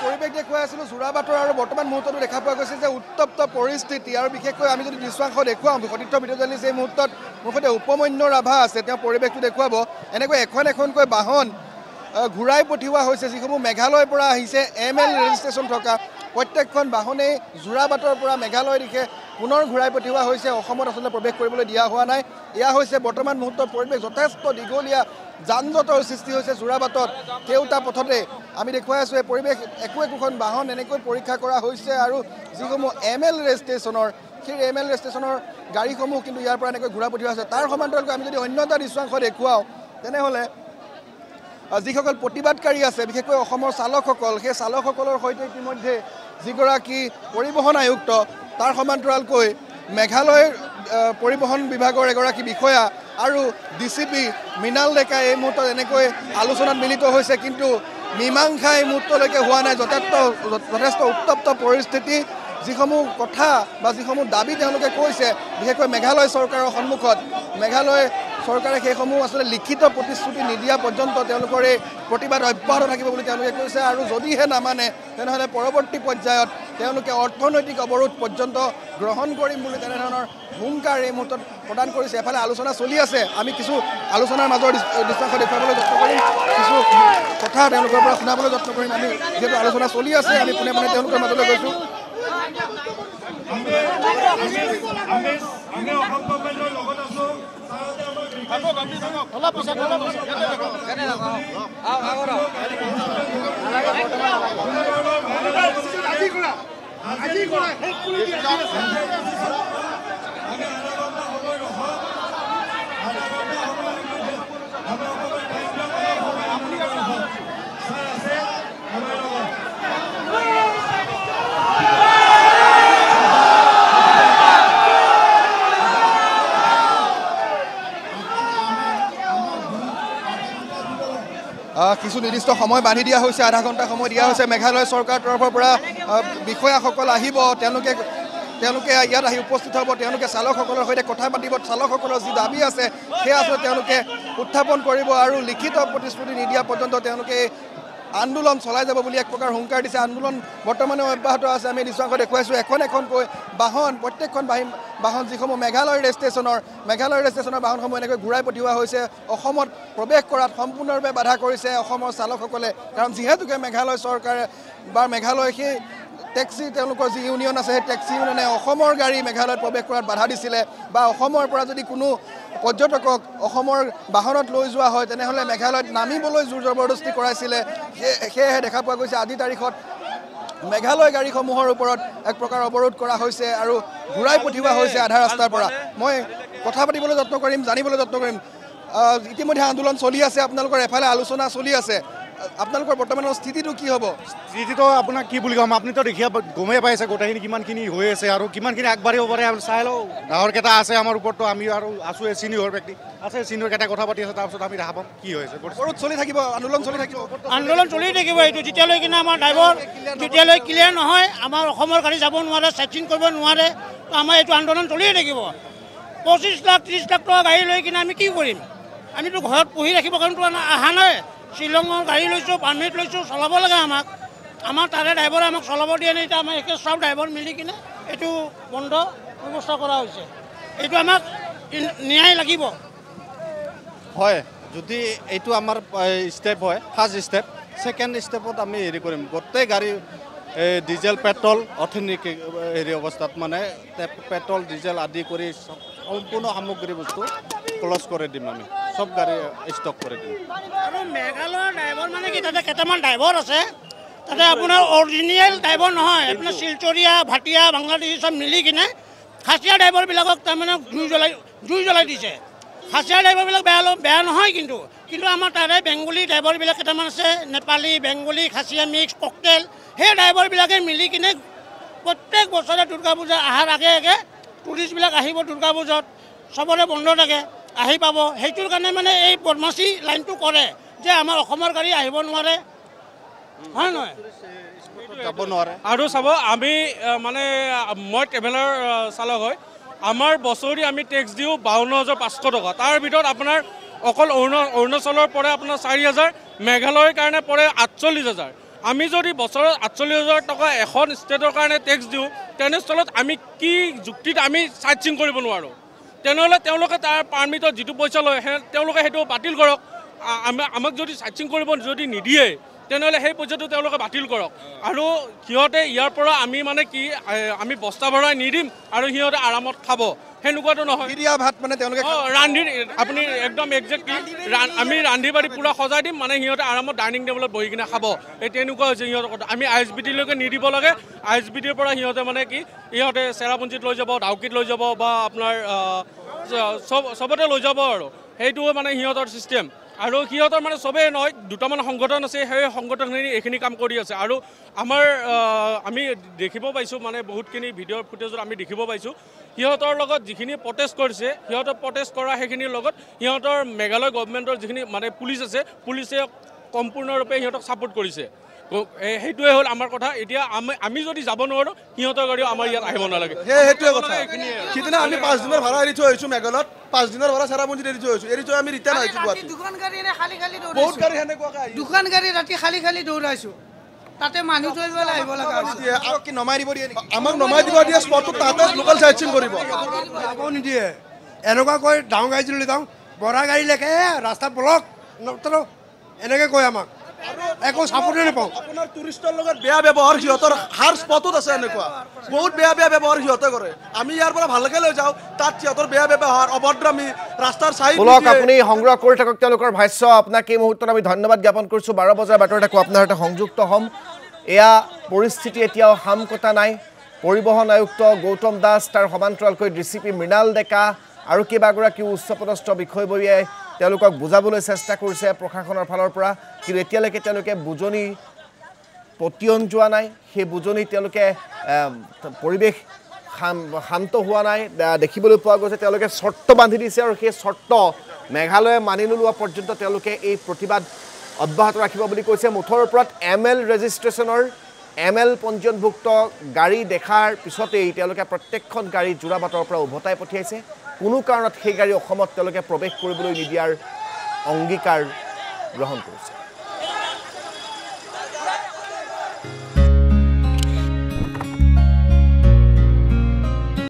পৰিৱেশ দেখুৱাই আছিলোঁ যোৰাবাটৰ আৰু বৰ্তমান মুহূৰ্ততো দেখা পোৱা গৈছে যে উত্তপ্ত পৰিস্থিতি আৰু বিশেষকৈ আমি যদি দৃশ্যাংশ দেখুৱাওঁ সতীৰ্থ ভিডিঅ' জাৰ্নেলিষ্ট এই মুহূৰ্তত মোৰ সৈতে উপমন্য ৰাভা আছে তেওঁ পৰিৱেশটো দেখুৱাব এনেকৈ এখনকৈ বাহন ঘূৰাই পঠিওৱা হৈছে যিসমূহ মেঘালয়ৰ পৰা আহিছে ML ৰেজিষ্ট্ৰেশ্যন থকা প্ৰত্যেকখন বাহনেই যোৰাবাটৰ পৰা মেঘালয় দিশে পুনৰ ঘূৰাই পঠিওৱা হৈছে অসমত আচলতে প্ৰৱেশ কৰিবলৈ দিয়া হোৱা নাই এয়া হৈছে বৰ্তমান মুহূৰ্তৰ পৰিৱেশ যথেষ্ট দীঘলীয়া যান-জঁটৰ সৃষ্টি হৈছে যোৰাবাটত কেউটা পথতে আমি দেখুৱাই আছোঁ এই পৰিৱেশ একোখন বাহন এনেকৈ পৰীক্ষা কৰা হৈছে আৰু যিসমূহ ML ৰেজিষ্ট্ৰেশ্যনৰ সেই ML ৰেজিষ্ট্ৰেশ্যনৰ গাড়ীসমূহ কিন্তু ইয়াৰ পৰা এনেকৈ ঘূৰাই পঠিওৱা হৈছে তাৰ সমান্তৰালকৈ আমি যদি অন্য এটা দৃশ্যাংশ দেখুৱাওঁ তেনেহ'লে যিসকল প্ৰতিবাদকাৰী আছে বিশেষকৈ অসমৰ চালকসকল সেই চালকসকলৰ সৈতে ইতিমধ্যে যিগৰাকী পৰিবহণ আয়ুক্ত তাৰ সমান্তৰালকৈ মেঘালয়ৰ পৰিবহণ বিভাগৰ এগৰাকী বিষয়া আৰু DCP মৃণাল ডেকা এই মুহূৰ্তত এনেকৈ আলোচনাত মিলিত হৈছে কিন্তু মীমাংসা এই মুহূৰ্তলৈকে হোৱা নাই যথেষ্ট উত্তপ্ত পৰিস্থিতি যিসমূহ কথা বা যিসমূহ দাবী তেওঁলোকে কৈছে বিশেষকৈ মেঘালয় চৰকাৰৰ সন্মুখত মেঘালয় চৰকাৰে সেইসমূহ আচলতে লিখিত প্ৰতিশ্ৰুতি নিদিয়া পৰ্যন্ত তেওঁলোকৰ এই প্ৰতিবাদ অব্যাহত থাকিব বুলি তেওঁলোকে কৈছে আৰু যদিহে নামানে তেনেহ'লে পৰৱৰ্তী পৰ্যায়ত তেওঁলোকে অৰ্থনৈতিক অৱৰোধ পৰ্যন্ত গ্ৰহণ কৰিম বুলি তেনেধৰণৰ হুংকাৰ এই মুহূৰ্তত প্ৰদান কৰিছে এফালে আলোচনা চলি আছে আমি কিছু আলোচনাৰ মাজৰ দৃশ্যাংশ দেখুৱাবলৈ যত্ন কৰিম কিছু কথা তেওঁলোকৰ পৰা শুনাবলৈ যত্ন কৰিম আমি যিহেতু আলোচনা চলি আছে আমি পোনে পোনে তেওঁলোকৰ মাজলৈ গৈছোঁ কিছু নিৰ্দিষ্ট সময় বান্ধি দিয়া হৈছে আধা ঘণ্টা সময় দিয়া হৈছে মেঘালয় চৰকাৰৰ তৰফৰ পৰা বিষয়াসকল আহিব তেওঁলোকে ইয়াত আহি উপস্থিত হ'ব তেওঁলোকে চালকসকলৰ সৈতে কথা পাতিব চালকসকলৰ যি দাবী আছে সেয়া আচলতে তেওঁলোকে উত্থাপন কৰিব আৰু লিখিত প্ৰতিশ্ৰুতি নিদিয়া পৰ্যন্ত তেওঁলোকে আন্দোলন চলাই যাব বুলি এক প্ৰকাৰ হুংকাৰ দিছে আন্দোলন বৰ্তমানেও অব্যাহত আছে আমি দৃশ্যাংশ দেখুৱাইছোঁ এখনকৈ বাহন প্ৰত্যেকখন বাহন যিসমূহ মেঘালয় ৰেজিষ্ট্ৰেশ্যনৰ বাহনসমূহ এনেকৈ ঘূৰাই পঠিওৱা হৈছে অসমত প্ৰৱেশ কৰাত সম্পূৰ্ণৰূপে বাধা কৰিছে অসমৰ চালকসকলে কাৰণ যিহেতুকে মেঘালয় চৰকাৰে বা মেঘালয় সেই টেক্সি তেওঁলোকৰ যি ইউনিয়ন আছে সেই টেক্সি ইউনিয়নে অসমৰ গাড়ী মেঘালয়ত প্ৰৱেশ কৰাত বাধা দিছিলে বা অসমৰ পৰা যদি কোনো পৰ্যটকক অসমৰ বাহনত লৈ যোৱা হয় তেনেহ'লে মেঘালয়ত নামিবলৈ জোৰ জবৰদস্তি কৰাইছিলে সেয়েহে দেখা পোৱা গৈছে আজিৰ তাৰিখত মেঘালয় গাড়ীসমূহৰ ওপৰত এক প্ৰকাৰ অৱৰোধ কৰা হৈছে আৰু ঘূৰাই পঠিওৱা হৈছে আধা ৰাস্তাৰ পৰা মই কথা পাতিবলৈ যত্ন কৰিম জানিবলৈ যত্ন কৰিম ইতিমধ্যে আন্দোলন চলি আছে আপোনালোকৰ এফালে আলোচনা চলি আছে আপোনালোকৰ বৰ্তমানৰ স্থিতিটো কি হ'ব স্থিতিটো আপোনাক কি বুলি ক'ম আপুনিতো দেখিয়া গমেই পাইছে গোটেইখিনি কিমানখিনি হৈ আছে আৰু কিমানখিনি আগবাঢ়িব পাৰে চাই লওঁ ডাঙৰকেইটা আছে আমাৰ ওপৰতো আমি আৰু আছোঁ চিনিয়ৰ ব্যক্তি আছে চিনিয়ৰকেইটাই কথা পাতি আছে তাৰপিছত আমি দেখা পাম কি হৈছে অৱৰোধ চলি থাকিব আন্দোলন চলি থাকিব এইটো যেতিয়ালৈকে আমাৰ ড্ৰাইভাৰ যেতিয়ালৈ ক্লিয়াৰ নহয় আমাৰ অসমৰ গাড়ী যাব নোৱাৰে চেকিং কৰিব নোৱাৰে আমাৰ এইটো আন্দোলন চলিয়ে থাকিব 25 লাখ 30 লাখ টকা গাড়ী লৈ কিনে আমি কি কৰিম আমিতো ঘৰত পুহি ৰাখিব কাৰণেতো অহা নাই শ্বিলঙৰ গাড়ী লৈছোঁ পাৰ্মিট লৈছোঁ চলাব লাগে আমাৰ তাৰে ড্ৰাইভাৰে আমাক চলাব দিয়া নাই এতিয়া আমাৰ একে চব ড্ৰাইভাৰ মিলি কিনে এইটো বন্ধ ব্যৱস্থা কৰা হৈছে এইটো আমাক ন্যায় লাগিব হয় যদি এইটো আমাৰ ষ্টেপ হয় ফাৰ্ষ্ট ষ্টেপ ছেকেণ্ড ষ্টেপত আমি হেৰি কৰিম গোটেই গাড়ী ডিজেল পেট্ৰল অৰ্থনৈতিক হেৰি অৱস্থাত মানে পেট্ৰল ডিজেল আদি কৰি সম্পূৰ্ণ সামগ্ৰী বস্তু ক্লজ কৰি দিম আমি সব গাড়ী ষ্টক কৰি দিম আৰু মেঘালয়ৰ ড্ৰাইভাৰ মানে কি তাতে কেইটামান ড্ৰাইভাৰ আছে তাতে আপোনাৰ অৰিজিনেল ড্ৰাইভাৰ নহয় আপোনাৰ শিলচৰীয়া ভাটিয়া বাংলাদেশী চব মিলি কিনে খাচীয়া ড্ৰাইভাৰবিলাকক তাৰমানে জুই জ্বলাই দিছে খাচীয়া ড্ৰাইভাৰবিলাক বেয়া নহয় কিন্তু আমাৰ তাৰে বেংগলী ড্ৰাইভাৰবিলাক কেইটামান আছে নেপালী বেংগলী খাচীয়া মিক্স ককটেল সেই ড্ৰাইভাৰবিলাকে মিলি কিনে প্ৰত্যেক বছৰে দুৰ্গা পূজা অহাৰ আগে টুৰিষ্টবিলাক আহিব দুৰ্গা পূজাত চবৰে বন্ধ থাকে আহি পাব সেইটোৰ কাৰণে মানে এই বদমাচি লাইনটো কৰে যে আমাৰ অসমৰ গাড়ী আহিব নোৱাৰে হয় নহয় যাব নোৱাৰে আৰু চাব আমি মানে মই ট্ৰেভেলাৰ চালক হয় আমাৰ বছৰি আমি টেক্স দিওঁ 52,500 টকা তাৰ ভিতৰত আপোনাৰ অকল অৰুণাচলৰ পৰে আপোনাৰ 4,000 মেঘালয়ৰ কাৰণে পৰে 48,000 আমি যদি বছৰত 48,000 টকা এখন ষ্টেটৰ কাৰণে টেক্স দিওঁ তেনেস্থলত আমি কি যুক্তিত আমি চাইট চিং কৰিব নোৱাৰোঁ তেনেহ'লে তেওঁলোকে তাৰ পাৰ্মিটত যিটো পইচা লয় তেওঁলোকে সেইটো বাতিল কৰক আমাক যদি চাইট চিং কৰিব যদি নিদিয়ে তেনেহ'লে সেই পইচাটো তেওঁলোকে বাতিল কৰক আৰু সিহঁতে ইয়াৰ পৰা আমি মানে কি আমি বস্তা ভৰাই নিদিম আৰু সিহঁতে আৰামত খাব সেনেকুৱাটো নহয় দিয়া ভাত মানে তেওঁলোকে ৰান্ধি আপুনি একদম একজেক্টলি আমি ৰান্ধি বাঢ়ি পূৰা সজাই দিম মানে সিহঁতে আৰামত ডাইনিং টেবুলত বহি কিনে খাব এই তেনেকুৱা হৈছে সিহঁতৰ কথা আমি ISBTলৈকে নিদিব লাগে ISBTৰ পৰা সিহঁতে মানে কি সিহঁতে চেৰাপুঞ্জীত লৈ যাব ডাউকিত লৈ যাব বা আপোনাৰ চবতে লৈ যাব আৰু সেইটোৱে মানে সিহঁতৰ ছিষ্টেম আৰু সিহঁতৰ মানে চবেই নহয় দুটামান সংগঠন আছে সেই সংগঠনখিনি এইখিনি কাম কৰি আছে আৰু আমাৰ আমি দেখিব পাইছোঁ মানে বহুতখিনি ভিডিঅ'ৰ ফুটেজত আমি দেখিব পাইছোঁ সিহঁতৰ লগত যিখিনি প্ৰটেষ্ট কৰিছে সিহঁতৰ প্ৰটেষ্ট কৰা সেইখিনিৰ লগত সিহঁতৰ মেঘালয় গভৰ্ণমেণ্টৰ যিখিনি মানে পুলিচ আছে পুলিচে সম্পূৰ্ণৰূপে সিহঁতক ছাপোৰ্ট কৰিছে সেইটোৱে হ'ল আমাৰ কথা এতিয়া আমি যদি যাব নোৱাৰোঁ সিহঁতৰ গাড়ীও আমাৰ ইয়াত আহিব নালাগে সেইটোৱে কথা সিদিনা আমি 5 দিনৰ ভাড়া এৰি থৈ আহিছোঁ মেঘালয়ত 5 দিনৰ ভাড়া চেৰাপুঞ্জীত এৰি থৈ আহিছোঁ এৰি থৈ আমি ৰিটাৰ্ণ আহিছোঁ গুৱাহাটী দুখন গাড়ী এনে খালী খালী বহুত গাড়ী সেনেকুৱাকৈ আহিছে দুখন গাড়ী ৰাতি খালী খালী দৌৰাইছোঁ তাতে মানুহ থৈ আহিব লগা হৈছে কি নমাই দিব দিয়ে আমাক নমাই দিব দিয়ে স্পটটোত তাহাঁতে লোকেল চাইট চিং কৰিব যাব নিদিয়ে এনেকুৱা কৈ ডাঙৰ গাড়ী লৈ যাওঁ বৰা গাড়ী লেকে ৰাস্তা ব্লক নতৰো এনেকৈ কয় আমাক একো চাপোৰ্টে নাপাওঁ আপোনাৰ টুৰিষ্টৰ লগত বেয়া ব্যৱহাৰ সিহঁতৰ হাৰ স্পটত আছে এনেকুৱা বহুত বেয়া ব্যৱহাৰ সিহঁতে কৰে আমি ইয়াৰ পৰা ভালকৈ লৈ যাওঁ তাত সিহঁতৰ বেয়া ব্যৱহাৰ অভদ্ৰামী ৰাস্তাৰ চাইড ব্লক আপুনি সংগ্ৰহ কৰি থাকক তেওঁলোকৰ ভাষ্য আপোনাক এই মুহূৰ্তত আমি ধন্যবাদ জ্ঞাপন কৰিছোঁ 12 বজাৰ বাতৰি আকৌ আপোনাৰ সৈতে সংযুক্ত হ'ম এয়া পৰিস্থিতি এতিয়াও হাম কটা নাই পৰিবহণ আয়ুক্ত গৌতম দাস তাৰ সমান্তৰালকৈ DCP মৃণাল ডেকা আৰু কেইবাগৰাকীও উচ্চপদস্থ বিষয়ববীয়াই তেওঁলোকক বুজাবলৈ চেষ্টা কৰিছে প্ৰশাসনৰ ফালৰ পৰা কিন্তু এতিয়ালৈকে তেওঁলোকে বুজনি পতিয়ন যোৱা নাই সেই বুজনি তেওঁলোকে পৰিৱেশ শান্ত হোৱা নাই দেখিবলৈ পোৱা গৈছে তেওঁলোকে চৰ্ত বান্ধি দিছে আৰু সেই চৰ্ত মেঘালয়ে মানি নোলোৱা পৰ্যন্ত তেওঁলোকে এই প্ৰতিবাদ অব্যাহত ৰাখিব বুলি কৈছে মুঠৰ ওপৰত ML ৰেজিষ্ট্ৰেশ্যনৰ ML পঞ্জীয়নভুক্ত গাড়ী দেখাৰ পিছতেই তেওঁলোকে প্ৰত্যেকখন গাড়ী যোৰাবাটৰ পৰা উভতাই পঠিয়াইছে কোনো কাৰণত সেই গাড়ী অসমত তেওঁলোকে প্ৰৱেশ কৰিবলৈ নিদিয়াৰ অংগীকাৰ গ্ৰহণ কৰিছে